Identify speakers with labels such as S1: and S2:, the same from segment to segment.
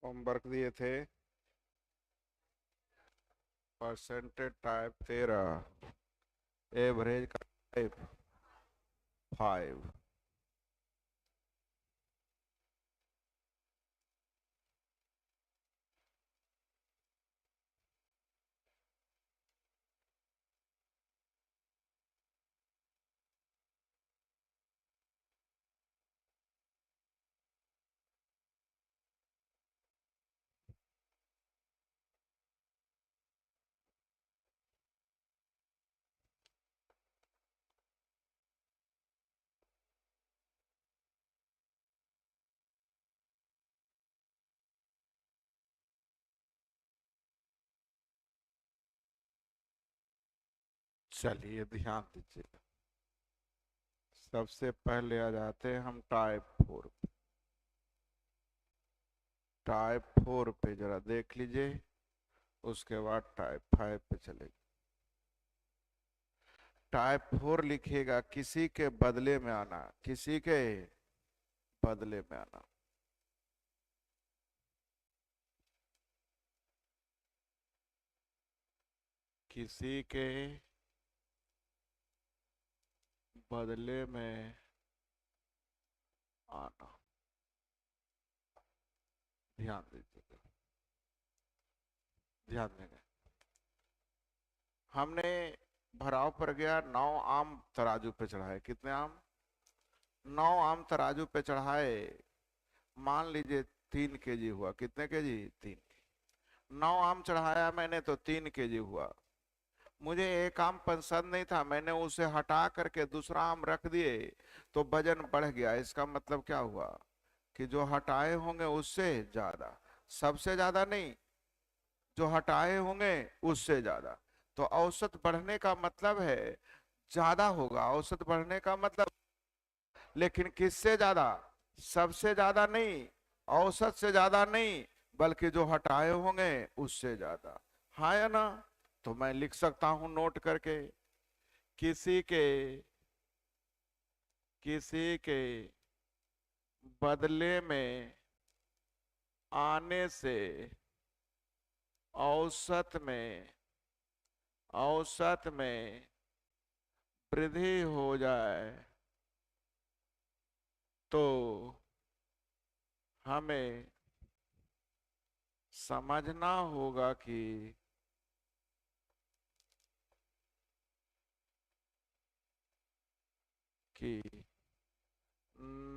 S1: Homework दिए थे। Percentage type 13, average का टाइप 5। चलिए ध्यान दीजिए। सबसे पहले आ जाते हैं हम टाइप 4 पे। टाइप 4 पे जरा देख लीजिए। उसके बाद टाइप 5 पे चलेगी। टाइप 4 लिखिएगा किसी के बदले में आना, किसी के बदले में आना। किसी के बदले में आना। ध्यान दीजिएगा, ध्यान देंगे। हमने भराव पर गया, 9 आम तराजू पे चढ़ाए। कितने आम? 9 आम तराजू पे चढ़ाए। मान लीजिए 3 केजी हुआ। कितने केजी? 3। 9 आम चढ़ाया मैंने तो 3 केजी हुआ। मुझे एक आम पसंद नहीं था, मैंने उसे हटा करके दूसरा आम रख दिए तो वजन बढ़ गया। इसका मतलब क्या हुआ कि जो हटाए होंगे उससे ज्यादा, सबसे ज्यादा नहीं, जो हटाए होंगे उससे ज्यादा। तो औसत बढ़ने का मतलब है ज्यादा होगा। औसत बढ़ने का मतलब, लेकिन किससे ज्यादा? सबसे ज्यादा नहीं, औसत से ज्यादा नहीं, बल्कि जो हटाए होंगे उससे ज्यादा। हाँ या ना? तो मैं लिख सकता हूं नोट करके, किसी के, किसी के बदले में आने से औसत में, औसत में वृद्धि हो जाए तो हमें समझना होगा कि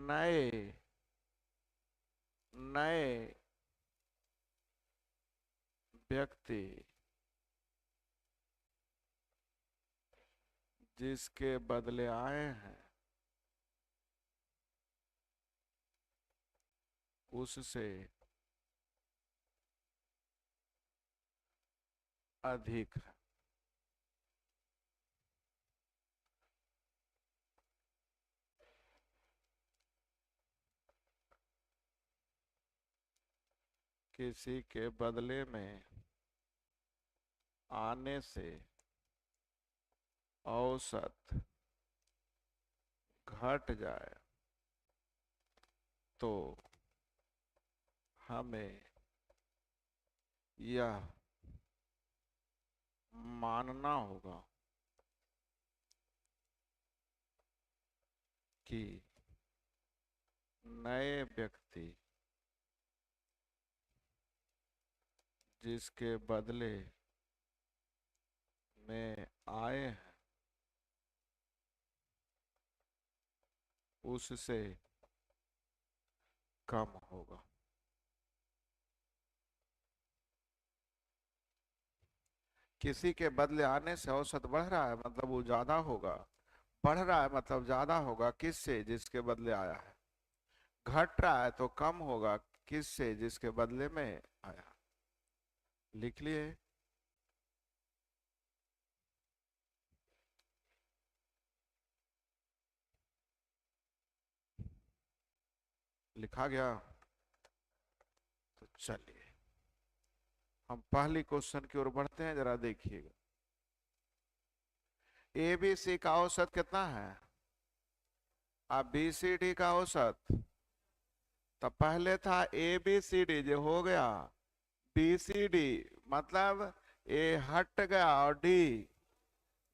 S1: नए, नए व्यक्ति जिसके बदले आए हैं उससे अधिक है। किसी के बदले में आने से औसत घट जाए तो हमें यह मानना होगा कि नए व्यक्ति जिसके बदले में आए हैं उससे कम होगा। किसी के बदले आने से औसत बढ़ रहा है मतलब वो ज्यादा होगा। बढ़ रहा है मतलब ज्यादा होगा किससे? जिसके बदले आया है। घट रहा है तो कम होगा किससे? जिसके बदले में आया। लिख लिए? लिखा गया? तो चलिए हम पहली क्वेश्चन की ओर बढ़ते हैं, जरा देखिएगा। ए बी सी का औसत कितना है? अब बी सी डी का औसत तो पहले था ए बी सी डी, जो हो गया बी सी डी, मतलब ए हट गया और डी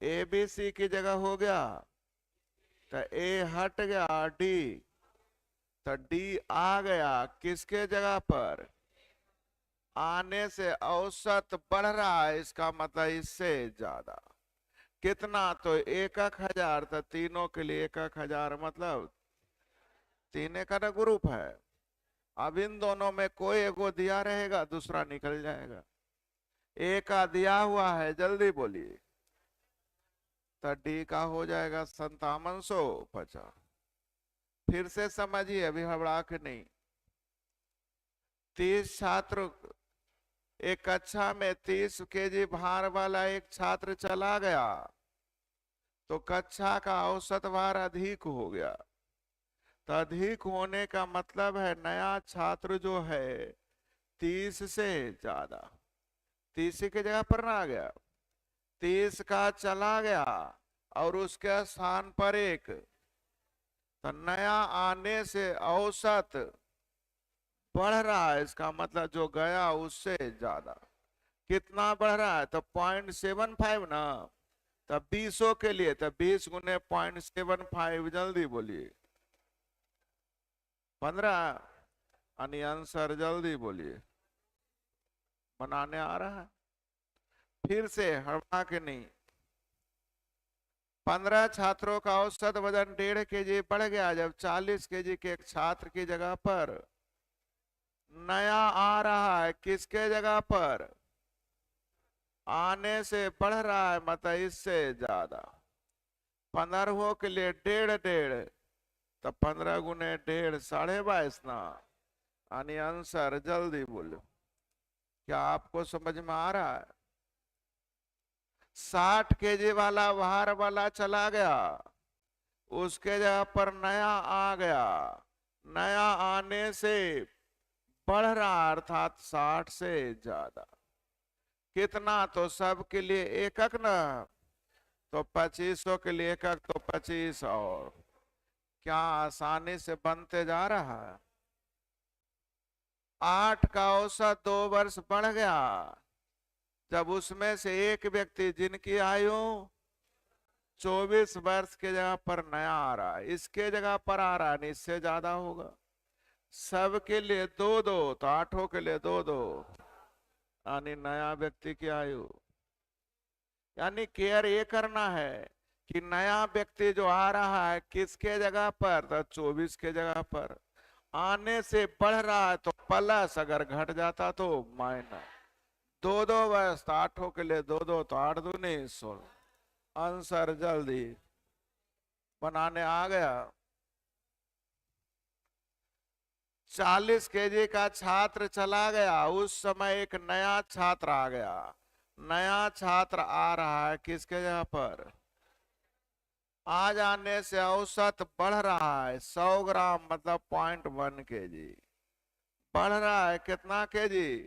S1: ए बी सी की जगह हो गया, तो ए हट गया और डी, तो डी आ गया किसके जगह पर, आने से औसत बढ़ रहा है, इसका मतलब इससे ज्यादा। कितना, तो 1,000, तो तीनों के लिए 1,000, मतलब तीन का ना ग्रुप है। अब इन दोनों में कोई एगो दिया रहेगा, दूसरा निकल जाएगा। ए का दिया हुआ है, जल्दी बोलिए, तो डी का हो जाएगा 5750। फिर से समझिए, अभी हड़बड़ा के नहीं। 30 छात्र, एक कक्षा में 30 केजी भार वाला एक छात्र चला गया, तो कक्षा का औसत भार अधिक हो गया। तो अधिक होने का मतलब है नया छात्र जो है 30 से ज्यादा, 30 की जगह पर ना आ गया, 30 का चला गया और उसके स्थान पर एक, तो नया आने से औसत बढ़ रहा है, इसका मतलब जो गया उससे ज्यादा। कितना बढ़ रहा है, तो 0.75 ना, तब 20 के लिए, तब 20 गुने 0.75, जल्दी बोलिए, 15। यानी आंसर, जल्दी बोलिए, बनाने आ रहा है। फिर से हड़बड़ा के नहीं। 15 छात्रों का औसत वजन 1.5 kg बढ़ गया, जब 40 kg के एक छात्र की जगह पर नया आ रहा है, किसके जगह पर, आने से बढ़ रहा है, मतलब इससे ज्यादा। 15 के लिए 1.5, तो 15 गुने 1.5, 22.5 ना। यानी आंसर, जल्दी बोलो, क्या आपको समझ में आ रहा है। 60 केजी वाला भार वाला चला गया, उसके जगह पर नया आ गया, नया आने से बढ़ रहा, अर्थात 60 से ज्यादा। कितना, तो सब के लिए एकक ना, तो 2500 के लिए एकक, तो 25 और। क्या आसानी से बनते जा रहा है। 8 का औसत 2 वर्ष बढ़ गया, जब उसमें से एक व्यक्ति जिनकी आयु 24 वर्ष के जगह पर नया आ रहा है, इसके जगह पर आ रहा है, इससे ज्यादा होगा। सबके लिए 2-2, तो 8 के लिए 2-2, यानी नया व्यक्ति की आयु। यानी केयर ये करना है कि नया व्यक्ति जो आ रहा है किसके जगह पर, तो 24 के जगह पर। आने से बढ़ रहा है तो प्लस, अगर घट जाता तो माइनस। 2-2 वर्ष, तो 8 के लिए 2-2, तो 8 दूनी 16। आंसर जल्दी बनाने आ गया। 40 केजी का छात्र चला गया, उस समय एक नया छात्र आ गया, नया छात्र आ रहा है किसके जगह पर, आ जाने से औसत बढ़ रहा है 100 ग्राम, मतलब 0.1 kg बढ़ रहा है। कितना केजी,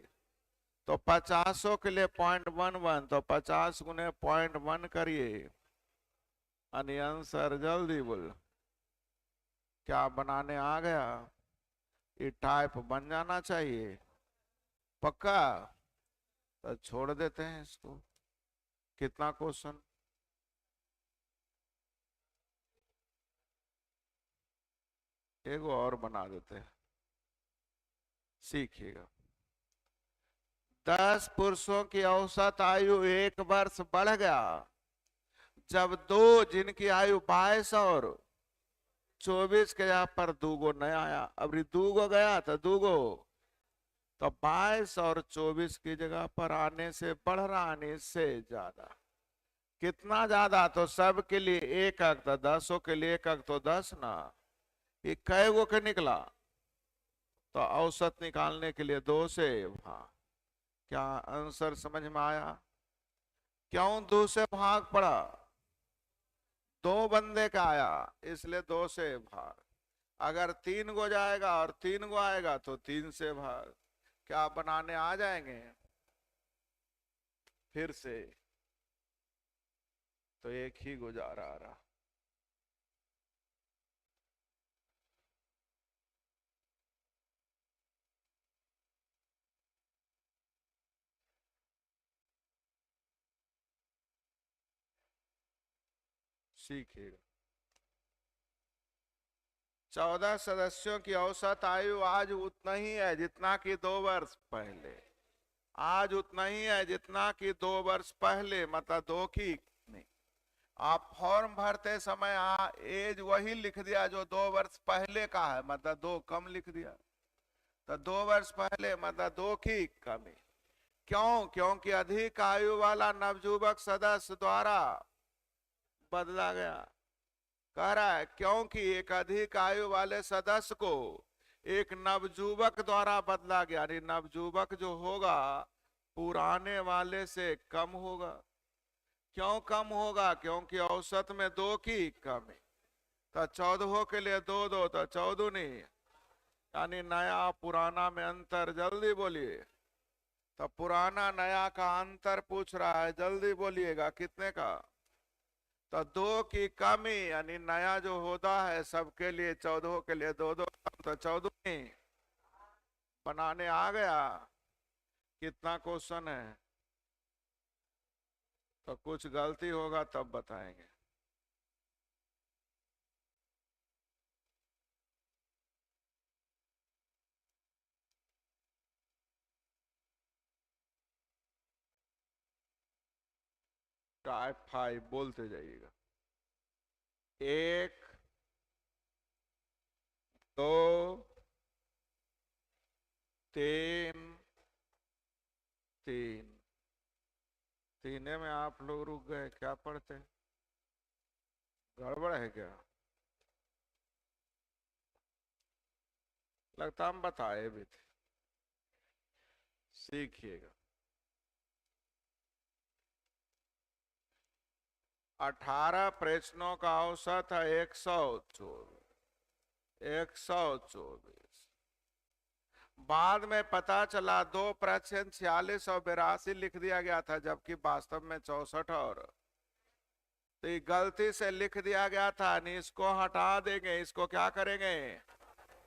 S1: तो 50 के लिए 0.11, तो 50 गुने 0.1 करिए, यानी आंसर, जल्दी बोल, क्या बनाने आ गया। ये टाइप बन जाना चाहिए पक्का, तो छोड़ देते हैं इसको। कितना क्वेश्चन, एगो और बना देते हैं, सीखिएगा। 10 पुरुषों की औसत आयु 1 वर्ष बढ़ गया, जब दो जिनकी आयु 22 और 24 के यहाँ पर दूगो नया आया। अब दूगो गया तो दूगो, तो 22 और 24 की जगह पर आने से बढ़ रहा, आने से ज्यादा। कितना ज्यादा, तो सब के लिए एक अंक, तो 10 के लिए एक अंक, तो 10 ना। ये कै गो के निकला, तो औसत निकालने के लिए 2 से। हाँ, क्या आंसर समझ में आया। क्यों 2 से भाग पड़ा, 2 बंदे का आया, इसलिए 2 से भाग। अगर 3 गो जाएगा और 3 गो आएगा तो 3 से भाग। क्या बनाने आ जाएंगे फिर से, तो एक ही गुजारा रहा। सीखिएगा। 14 सदस्यों की औसत आयु आज उतना ही है जितना कि 2 वर्ष पहले। आज उतना ही है जितना कि 2 वर्ष पहले, मतलब 2 की नहीं। आप फॉर्म भरते समय एज वही लिख दिया जो 2 वर्ष पहले का है, मतलब 2 कम लिख दिया। तो 2 वर्ष पहले मतलब 2 की कमी। क्यों? क्योंकि अधिक आयु वाला नवयुवक सदस्य द्वारा बदला गया। कह रहा है क्योंकि एक अधिक आयु वाले सदस्य को एक नवयुवक द्वारा बदला गया, यानी नवयुवक जो होगा पुराने वाले से कम होगा। क्यों कम होगा? क्योंकि औसत में 2 की कमी। तो 14 के लिए 2 2 तो 14 नहीं, यानी नया पुराना में अंतर। जल्दी बोलिए। तो पुराना नया का अंतर पूछ रहा है, जल्दी बोलिएगा कितने का? तो 2 की कमी, यानी नया जो होता है सबके लिए 14 के लिए 2 2, तो 14 नहीं बनाने आ गया। कितना क्वेश्चन है? तो कुछ गलती होगा तब बताएंगे। टाइप 5 बोलते जाइएगा। 1 2 3 3। तीने में आप लोग रुक गए, क्या पढ़ते? गड़बड़ है क्या? लगता हम बताए भी थे। सीखिएगा। 18 प्रश्नों का औसत है 124। बाद में पता चला 2 प्रश्न 46 और 82 लिख दिया गया था, जबकि वास्तव में 64 और। तो ये गलती से लिख दिया गया था, नहीं इसको हटा देंगे। इसको क्या करेंगे?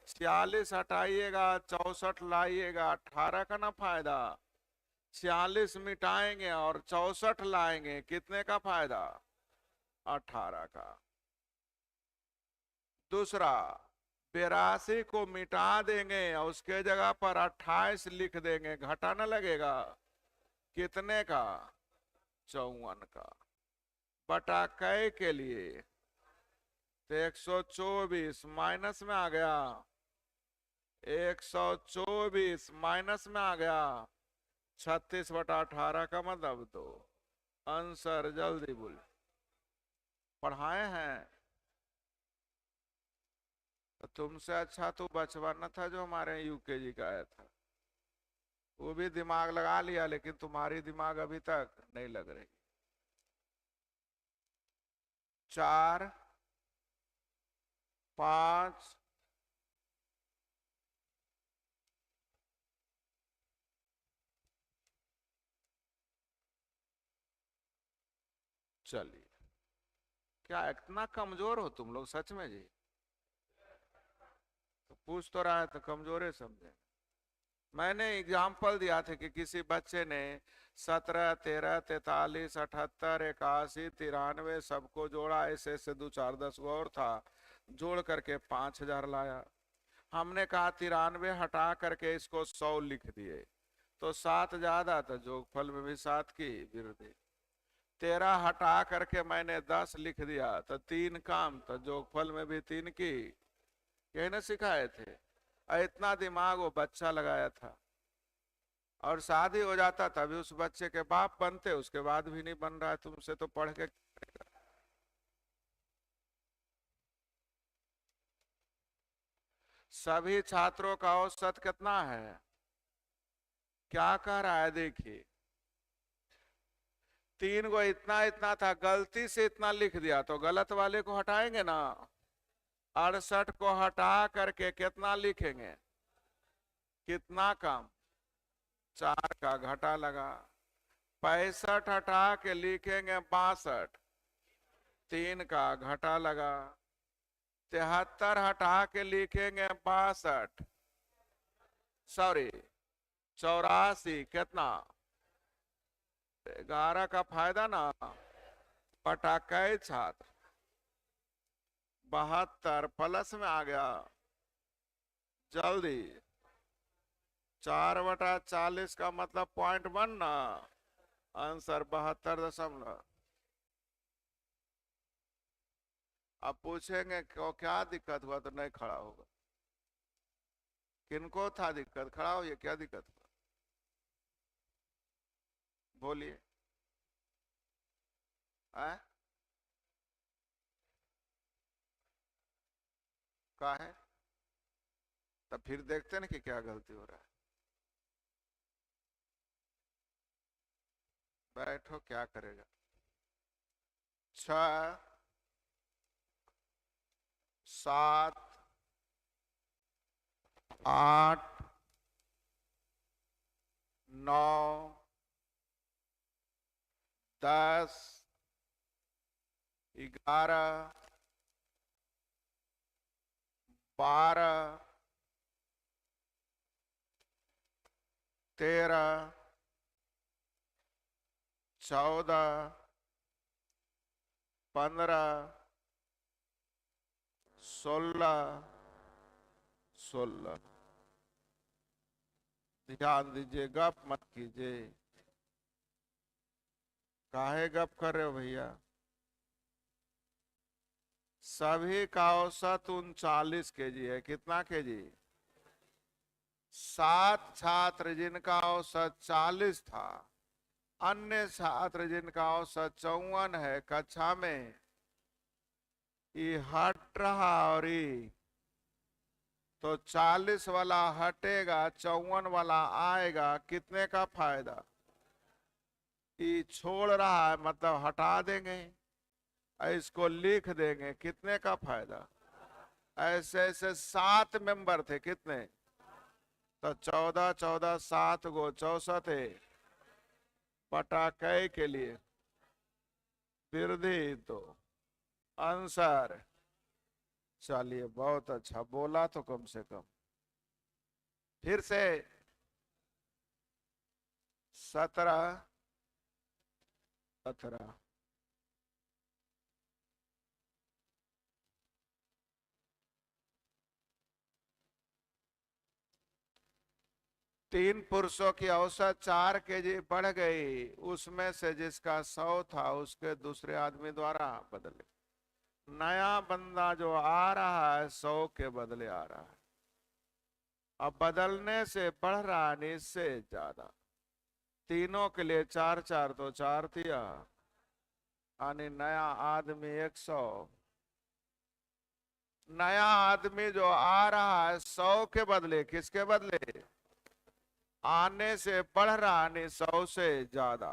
S1: 46 हटाइएगा, 64 लाइएगा, 18 का ना फायदा। 46 मिटाएंगे और 64 लाएंगे, कितने का फायदा? 18 का। दूसरा, 82 को मिटा देंगे और उसके जगह पर 28 लिख देंगे, घटा ना लगेगा? कितने का? 54 का। बटा कै के लिए तो 124 माइनस में आ गया। 124 माइनस में आ गया। 36 बटा 18 का मतलब 2। आंसर जल्दी बोल। पढ़ाए हैं तो तुमसे अच्छा तो बचपन था जो हमारे यूकेजी का आया था। वो भी दिमाग लगा लिया, लेकिन तुम्हारी दिमाग अभी तक नहीं लग रही। 4 5 चलिए। क्या इतना कमजोर हो तुम लोग सच में जी? तो पूछ तो रहा है तो कमजोरे समझे। मैंने एग्जाम्पल दिया था कि किसी बच्चे ने 17 13 43 78 81 93 सबको जोड़ा, ऐसे 2 4 10 गो और था, जोड़ करके 5000 लाया। हमने कहा 93 हटा करके इसको 100 लिख दिए तो 7 ज्यादा, तो जोगफल में भी 7 की वृद्धि। 13 हटा करके मैंने 10 लिख दिया तो 3 काम, तो जोगफल में भी 3 की। यही ना सिखाए थे? इतना दिमाग वो बच्चा लगाया था। और शादी हो जाता तभी उस बच्चे के बाप बनते, उसके बाद भी नहीं बन रहा है तुमसे तो पढ़ के। सभी छात्रों का औसत कितना है? क्या कह रहा है देखिए। 3 को इतना इतना था, गलती से इतना लिख दिया तो गलत वाले को हटाएंगे ना। 68 को हटा करके कितना लिखेंगे? कितना कम? 4 का घटा लगा। 65 हटा के लिखेंगे 62, 3 का घटा लगा। 73 हटा के लिखेंगे 62, सॉरी 84, कितना? 11 का फायदा ना। पटाखे छात्र 72 प्लस में आ गया, जल्दी। 4/40 का मतलब 0.1 ना, आंसर 72 दशमलव। अब पूछेंगे क्यों, क्या दिक्कत हुआ, तो नहीं खड़ा होगा। किनको था दिक्कत, खड़ा हो, ये क्या दिक्कत हुआ, बोलिए। का है, तब फिर देखते ना कि क्या गलती हो रहा है। बैठो, क्या करेगा। 6, 7, 8, 9, 10, 11, 12, 13, 14, 15, 16, 16। ध्यान दीजिए, गप मत कीजिए। काहे गप कर रहे हो भैया। सभी का औसत 39 kg है। कितना kg? 7 छात्र जिनका औसत 40 था, अन्य छात्र जिनका औसत 54 है, कक्षा में ये हट रहा, और ये तो 40 वाला हटेगा, 54 वाला आएगा, कितने का फायदा। ये छोड़ रहा है मतलब हटा देंगे, इसको लिख देंगे, कितने का फायदा। ऐसे ऐसे 7 मेंबर थे, कितने, तो 14 14 7 गो 64 है, पटाखे के लिए वृद्धि, तो आंसर। चलिए, बहुत अच्छा बोला, तो कम से कम। फिर से 17, 18। तीन पुरुषों की औसत 4 kg बढ़ गई, उसमें से जिसका 100 था उसके दूसरे आदमी द्वारा बदले। नया बंदा जो आ रहा है 100 के बदले आ रहा है, अब बदलने से बढ़ रहा है, इससे ज्यादा। तीनों के लिए 4 4 तो 4 दिया, यानी नया आदमी 100। नया आदमी जो आ रहा है 100 के बदले, किसके बदले, आने से बढ़ रहा, नहीं 100 से ज्यादा।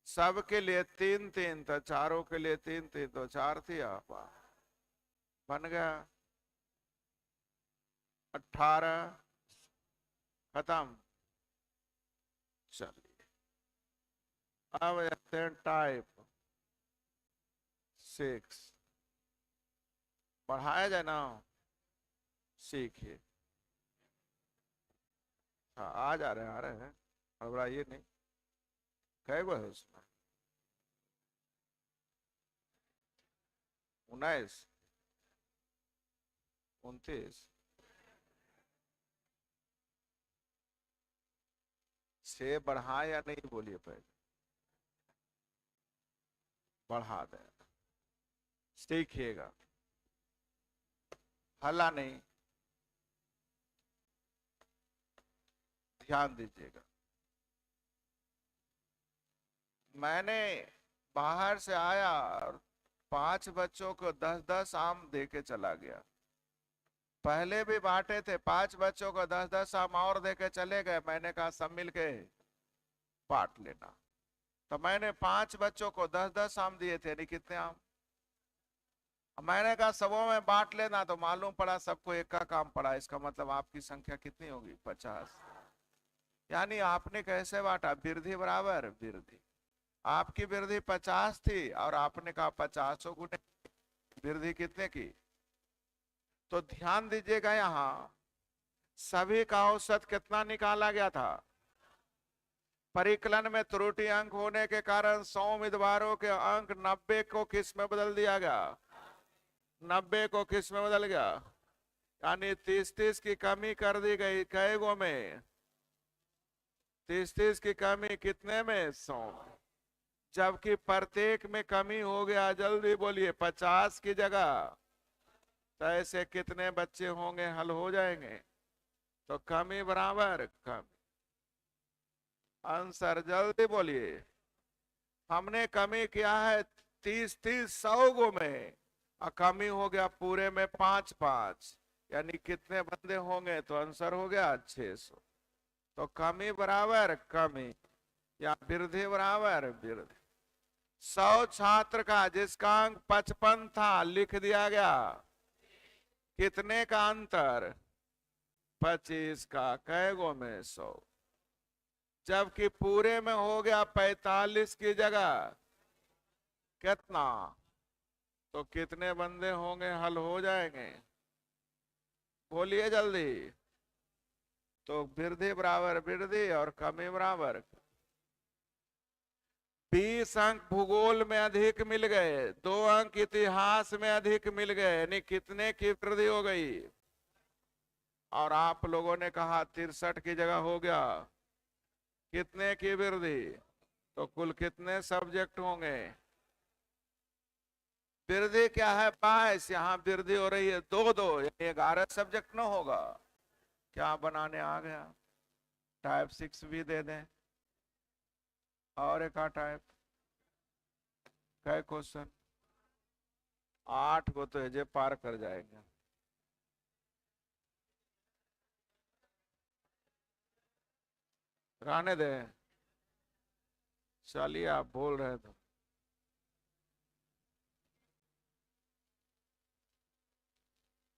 S1: सबके लिए 3 3, तो चारों के लिए 3 3 तो 4 थी, आप बन गया 18। खत्म। चलिए, अब आते हैं टाइप 6। बढ़ाया जाए ना, सीखिए। हाँ, आ जा रहे हैं, आ रहे हैं, घबराइए नहीं। कै गो है उसमें, 19, 29। से बढ़ाए या नहीं, बोलिए पहले। बढ़ा दें, सीखिएगा, हल्ला नहीं, ध्यान दीजिएगा। मैंने बाहर से आया और 5 बच्चों को 10 10 आम दे के चला गया। पहले भी बांटे थे, 5 बच्चों को 10 10 आम और दे के चले गए। मैंने कहा सब मिल के बांट लेना, तो मैंने 5 बच्चों को 10 10 आम दिए थे, नहीं कितने आम। मैंने कहा सबों में बांट लेना, तो मालूम पड़ा सबको एक का काम पड़ा। इसका मतलब आपकी संख्या कितनी होगी, 50। यानी आपने कैसे बांटा, वृद्धि बराबर वृद्धि। आपकी वृद्धि 50 थी, और आपने कहा 50 गुने वृद्धि कितने की। तो ध्यान दीजिएगा, यहाँ सभी का औसत कितना निकाला गया था। परिकलन में त्रुटि अंक होने के कारण 100 उम्मीदवारों के अंक 90 को किस में बदल दिया गया, 90 को किस में बदल गया? यानी 30-30 की कमी कर दी गई, कई गो में? 30-30 की कमी कितने में? 100। जबकि प्रत्येक में कमी हो गया, जल्दी बोलिए, 50 की जगह। तो ऐसे कितने बच्चे होंगे हल हो जाएंगे? तो कमी बराबर कमी। आंसर जल्दी बोलिए। हमने कमी किया है 30-30 100 गो में, और कमी हो गया पूरे में 5-5। यानी कितने बंदे होंगे? तो आंसर हो गया 600। तो कमी बराबर कमी, या वृद्धि बराबर वृद्धि। 100 छात्र का जिसका अंक 55 था लिख दिया गया, कितने का अंतर? 25 का, कै गो में? 100। जबकि पूरे में हो गया 45 की जगह कितना? तो कितने बंदे होंगे हल हो जाएंगे? बोलिए जल्दी। तो वृद्धि बराबर वृद्धि और कमी बराबर। 20 अंक भूगोल में अधिक मिल गए, 2 अंक इतिहास में अधिक मिल गए, यानी कितने की वृद्धि हो गई? और आप लोगों ने कहा 63 की जगह हो गया कितने की वृद्धि? तो कुल कितने सब्जेक्ट होंगे? वृद्धि क्या है? 22। यहाँ वृद्धि हो रही है 2-2, यानी 11 सब्जेक्ट न होगा। क्या बनाने आ गया? टाइप 6 भी दे दें, और एक टाइप। कै क्वेश्चन? 8 को तो ये पार कर जाएंगे। रहने दें, चलिए आप बोल रहे थे।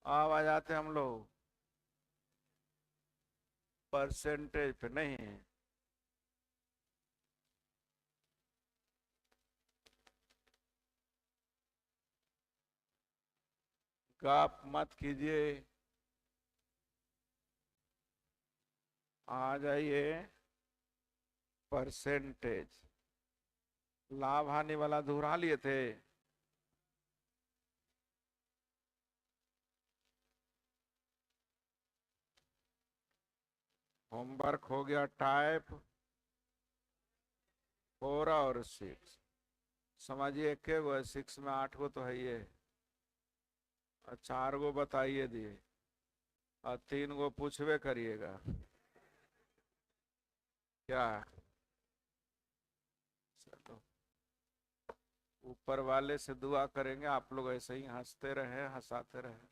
S1: अब आ जाते हम लोग परसेंटेज पे। नहीं, गप मत कीजिए, आ जाइए परसेंटेज। लाभ हानि वाला दोहरा लिए थे। होमवर्क हो गया टाइप 4 और 6। समझिए, एक गो है 6 में, 8 गो तो है ये, और 4 गो बताइए दिए, और 3 गो पूछवे करिएगा। क्या? चलो, ऊपर वाले से दुआ करेंगे आप लोग ऐसे ही हंसते रहे, हंसाते रहे।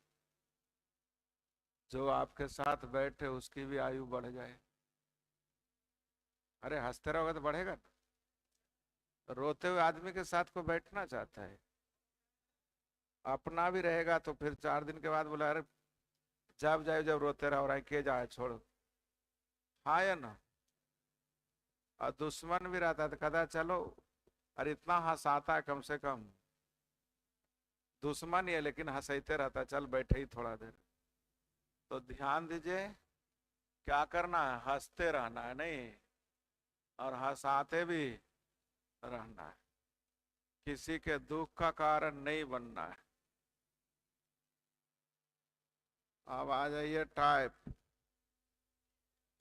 S1: जो आपके साथ बैठे उसकी भी आयु बढ़ जाए। अरे हंसते रहोगे तो बढ़ेगा ना। रोते हुए आदमी के साथ को बैठना चाहता है? अपना भी रहेगा तो फिर 4 दिन के बाद बोला, अरे जब जाए जब रोते रहो, रहे के जाए छोड़ो। हाँ या ना? और दुश्मन भी रहता है तो कहता है चलो, अरे इतना हंसाता है, कम से कम दुश्मन ही है लेकिन हंसते रहता है, चल बैठे ही थोड़ा देर। तो ध्यान दीजिए, क्या करना है? हंसते रहना है, नहीं, और हंसाते भी रहना है। किसी के दुख का कारण नहीं बनना है। अब आ जाइए टाइप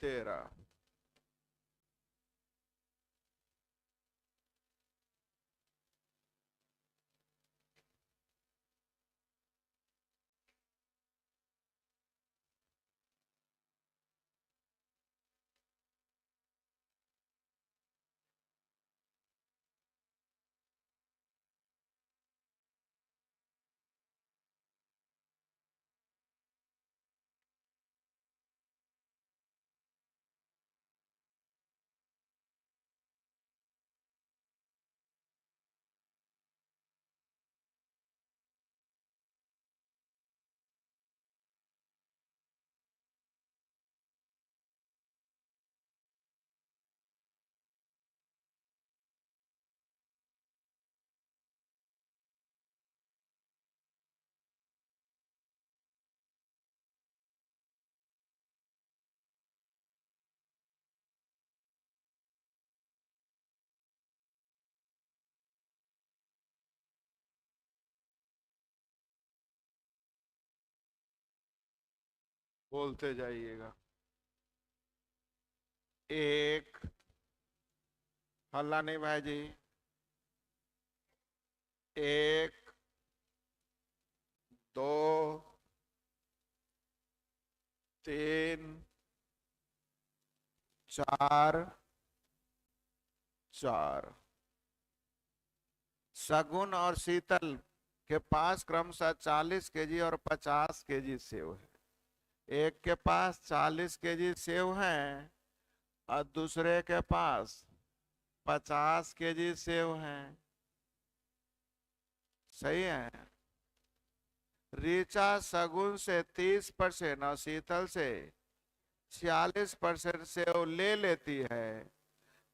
S1: 13। बोलते जाइएगा। एक, हल्ला नहीं भाई जी। एक, दो, तीन, चार, चार। शगुन और शीतल के पास क्रमशः 40 केजी और 50 केजी सेव है। एक के पास 40 केजी सेव हैं और दूसरे के पास 50 केजी सेव हैं। सही है। ऋचा शगुन से 30% और शीतल से 46% सेव ले लेती है,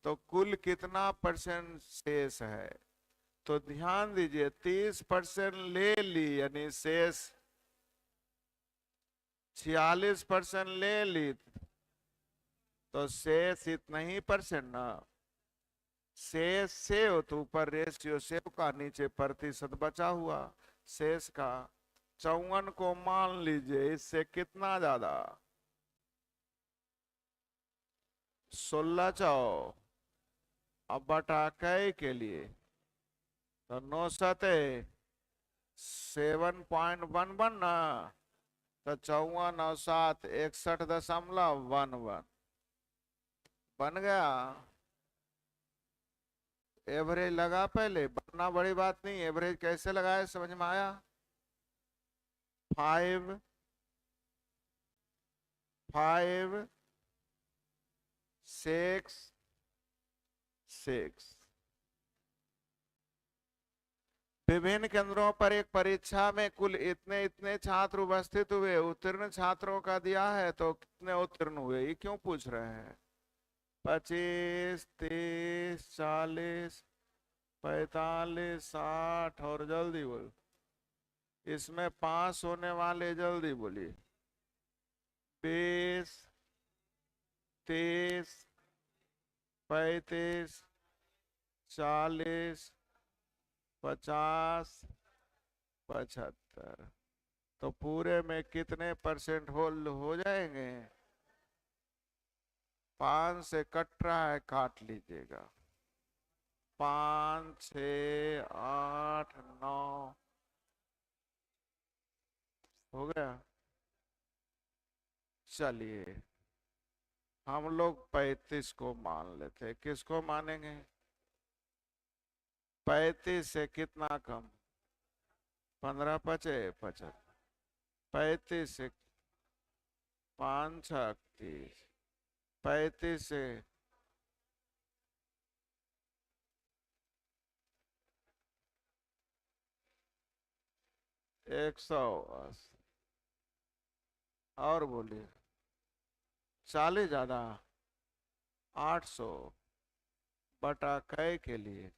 S1: तो कुल कितना परसेंट शेष है? तो ध्यान दीजिए, 30% ले ली यानी शेष 46% ले ली, तो शेष इतना ही परसेंट ना। शेष सेव तो ऊपर रेशियो सेव का, नीचे प्रतिशत बचा हुआ शेष का। 54 को मान लीजिए, इससे कितना ज्यादा? 16 चौ, अब बटा कै के लिए तो 9 सते 7.11 ना, तो 54 और 7 61.11 बन गया। एवरेज लगा, पहले बनना बड़ी बात नहीं, एवरेज कैसे लगाए समझ में आया? 5, 5, 6, 6। विभिन्न केंद्रों पर एक परीक्षा में कुल इतने इतने छात्र उपस्थित हुए, उत्तीर्ण छात्रों का दिया है, तो कितने उत्तीर्ण हुए ये क्यों पूछ रहे हैं? 25, 30, 40, 45, 60 और जल्दी बोल। इसमें पास होने वाले जल्दी बोलिए। 20, 30, 35, 40, 50, 75। तो पूरे में कितने परसेंट होल्ड हो जाएंगे? 5 से कट रहा है, काट लीजिएगा। 5, 6, 8, 9 हो गया। चलिए हम लोग 35 को मान लेते। किसको मानेंगे? 35 से कितना कम? 15 पचे 75। 35 से 5 6 30। 35 से 180 और बोलिए। 40 ज्यादा। 800 बटा कै के लिए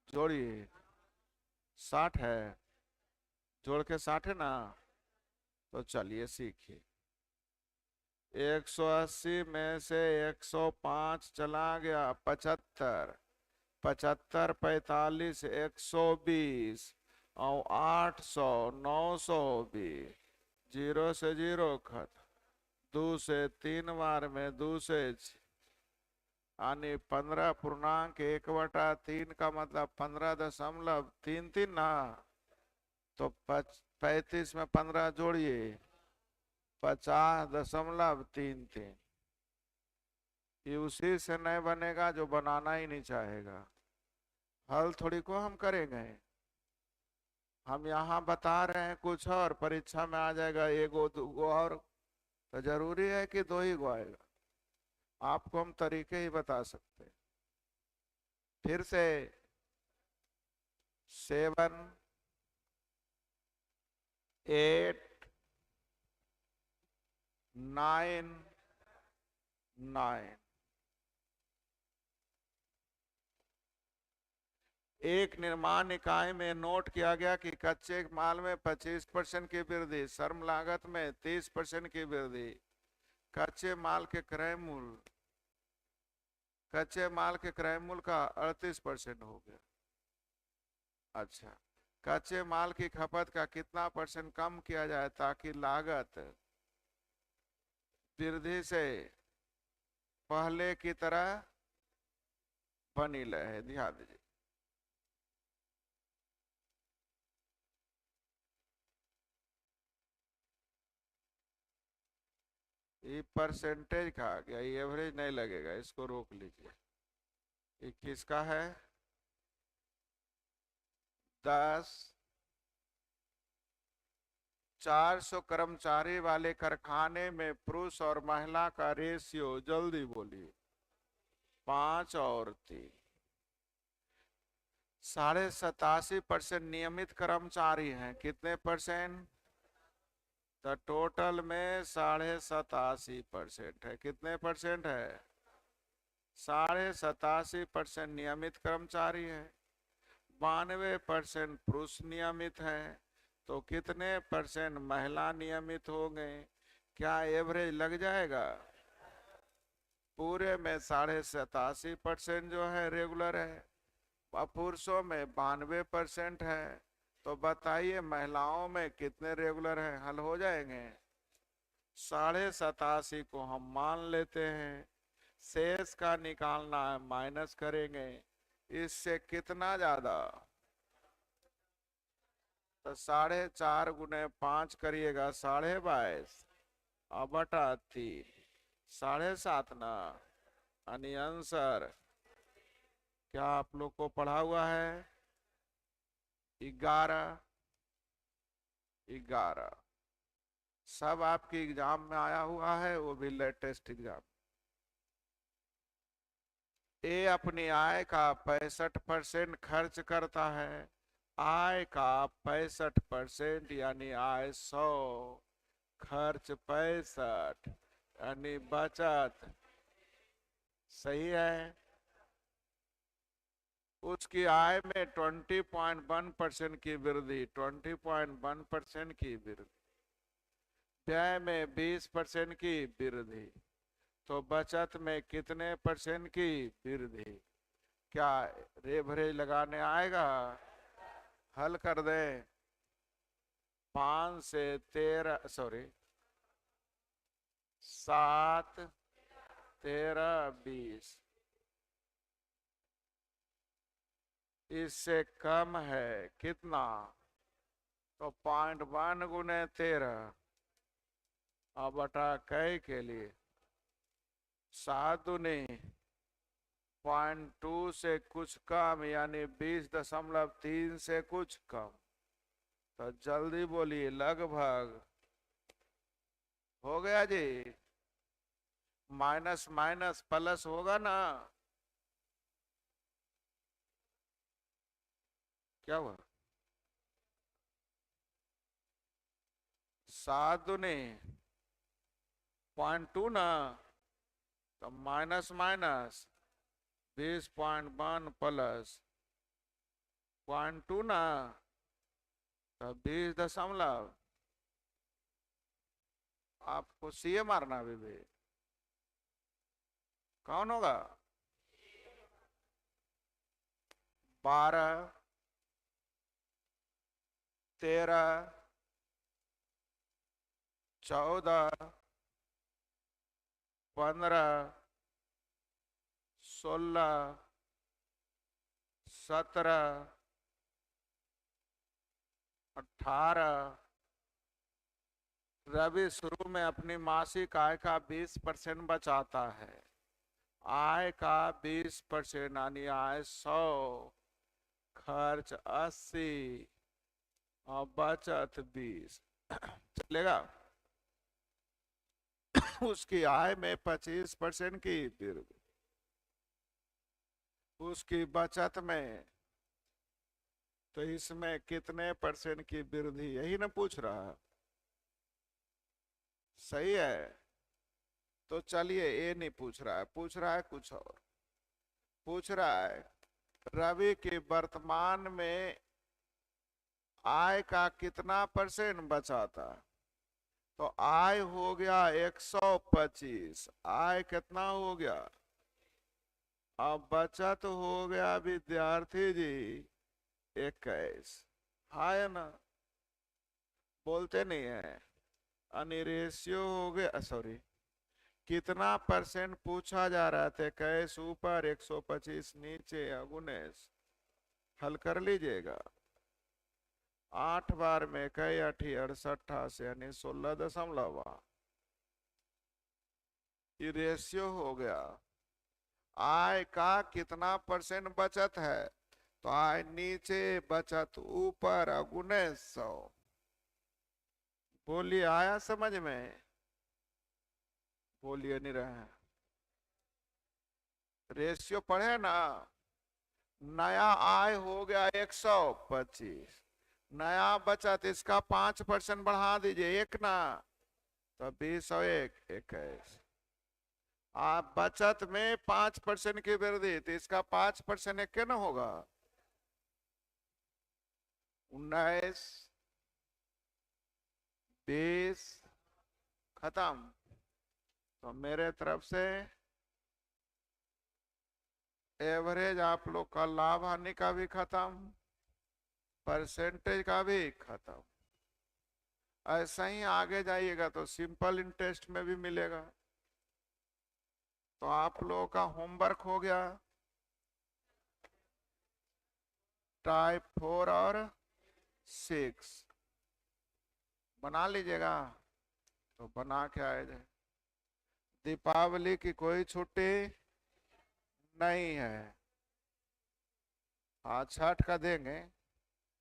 S1: जोड़िए। 60 है, जोड़ के 60 है ना, तो चलिए सीखिए। 180 में से 105 चला गया, 75, 75, 45, 120 और 800, 920। 0 से 0 खत्म। 2 से 3 बार में 2 से यानी 15.1/3 का मतलब 15.33 ना। तो 35 में 15 जोड़िए, 50.33। ये उसी से नहीं बनेगा जो बनाना ही नहीं चाहेगा। हल थोड़ी को हम करेंगे, हम यहाँ बता रहे हैं कुछ और परीक्षा में आ जाएगा एगो दूगो और। तो जरूरी है कि 2 ही गो आएगा? आपको हम तरीके ही बता सकते हैं। फिर से 7, 8, 9, 9। एक निर्माण इकाई में नोट किया गया कि कच्चे माल में 25% की वृद्धि, श्रम लागत में 30% की वृद्धि, कच्चे माल के क्रय मूल्य, कच्चे माल के क्रय मूल्य का 38% हो गया। अच्छा, कच्चे माल की खपत का कितना परसेंट कम किया जाए ताकि लागत वृद्धि से पहले की तरह बनी रहे, ध्यान दीजिए। ये परसेंटेज का आ गया, ये एवरेज नहीं लगेगा, इसको रोक लीजिए। ये किसका है? 10 400 कर्मचारी वाले कारखाने में पुरुष और महिला का रेशियो, जल्दी बोलिए, 5 और 3। 87.5% नियमित कर्मचारी हैं। कितने परसेंट? तो टोटल में 87.5% है। कितने परसेंट है? 87.5% नियमित कर्मचारी है। 92% पुरुष नियमित है। तो कितने परसेंट महिला नियमित हो गए? क्या एवरेज लग जाएगा? पूरे में 87.5% जो है रेगुलर है, पुरुषों में 92% है। तो बताइए महिलाओं में कितने रेगुलर हैं? हल हो जाएंगे। 87.5 को हम मान लेते हैं, शेष का निकालना है, माइनस करेंगे। इससे कितना ज्यादा? तो 4.5 गुने 5 करिएगा, 22.5 और बटा 3, 7.5 ना। यानी आंसर क्या आप लोग को पढ़ा हुआ है? 11। सब आपके एग्जाम में आया हुआ है, वो भी लेटेस्ट एग्जाम। ए अपनी आय का 65% खर्च करता है। आय का 65% यानी आय 100, खर्च 65 यानी बचत। सही है। उसकी आय में 20.1% की वृद्धि, 20.1% की वृद्धि। व्यय में 20% की वृद्धि। तो बचत में कितने परसेंट की वृद्धि? क्या रेवरेज लगाने आएगा? हल कर दें। 5 से 13, सॉरी 7, 13, 20, इससे कम है कितना? तो 0.1 गुने 13 और बटा कई के लिए 7 दूनी 0.2 से कुछ कम, यानी 20.3 से कुछ कम। तो जल्दी बोलिए, लगभग हो गया जी। माइनस माइनस प्लस होगा ना? क्या हुआ? 7 दूनी 0.2 ना, तो माइनस माइनस 20.1 प्लस 0.2 ना, तो 20 दशमलव। आपको सीए मारना भी कौन होगा? 12, 13, 14, 15, 16, 17, 18। रवि शुरू में अपनी मासिक आय का 20% बचाता है। आय का 20% यानी आय 100, खर्च 80 और बचत 20। चलेगा? उसकी आय में 25% की वृद्धि, उसकी बचत में, तो इसमें कितने परसेंट की वृद्धि? यही ना पूछ रहा है। सही है। तो चलिए, ये नहीं पूछ रहा है, पूछ रहा है कुछ और। पूछ रहा है रवि के वर्तमान में आय का कितना परसेंट बचा था? तो आय हो गया 125। आय कितना हो गया? अब बचत हो गया विद्यार्थी जी 21। है ना? बोलते नहीं है। यानी रेशियो हो गया, सॉरी, कितना परसेंट पूछा जा रहा था? 21 ऊपर, 125 नीचे, 19। हल कर लीजिएगा। 8 बार में कई 68 यानी 16 दशमलव। ये रेशियो हो गया। आय का कितना परसेंट बचत है? तो आय नीचे, बचत ऊपर, 1900। बोलिए, आया समझ में? बोलिए नहीं रहे। रेशियो पढ़े ना। नया आय हो गया 125, नया बचत इसका 5% बढ़ा दीजिए, एक ना, तो 20 और 1 21। आप बचत में 5% की वृद्धि, तो इसका 5% एक ना होगा, 19 20 खत्म। तो मेरे तरफ से एवरेज आप लोग का लाभ हानि का भी खत्म, परसेंटेज का भी खत्म। ऐसा ही आगे जाइएगा तो सिंपल इंटरेस्ट में भी मिलेगा। तो आप लोगों का होमवर्क हो गया टाइप 4 और 6 बना लीजिएगा। तो बना के आए जाए। दीपावली की कोई छुट्टी नहीं है। हाँ, छठ का देंगे।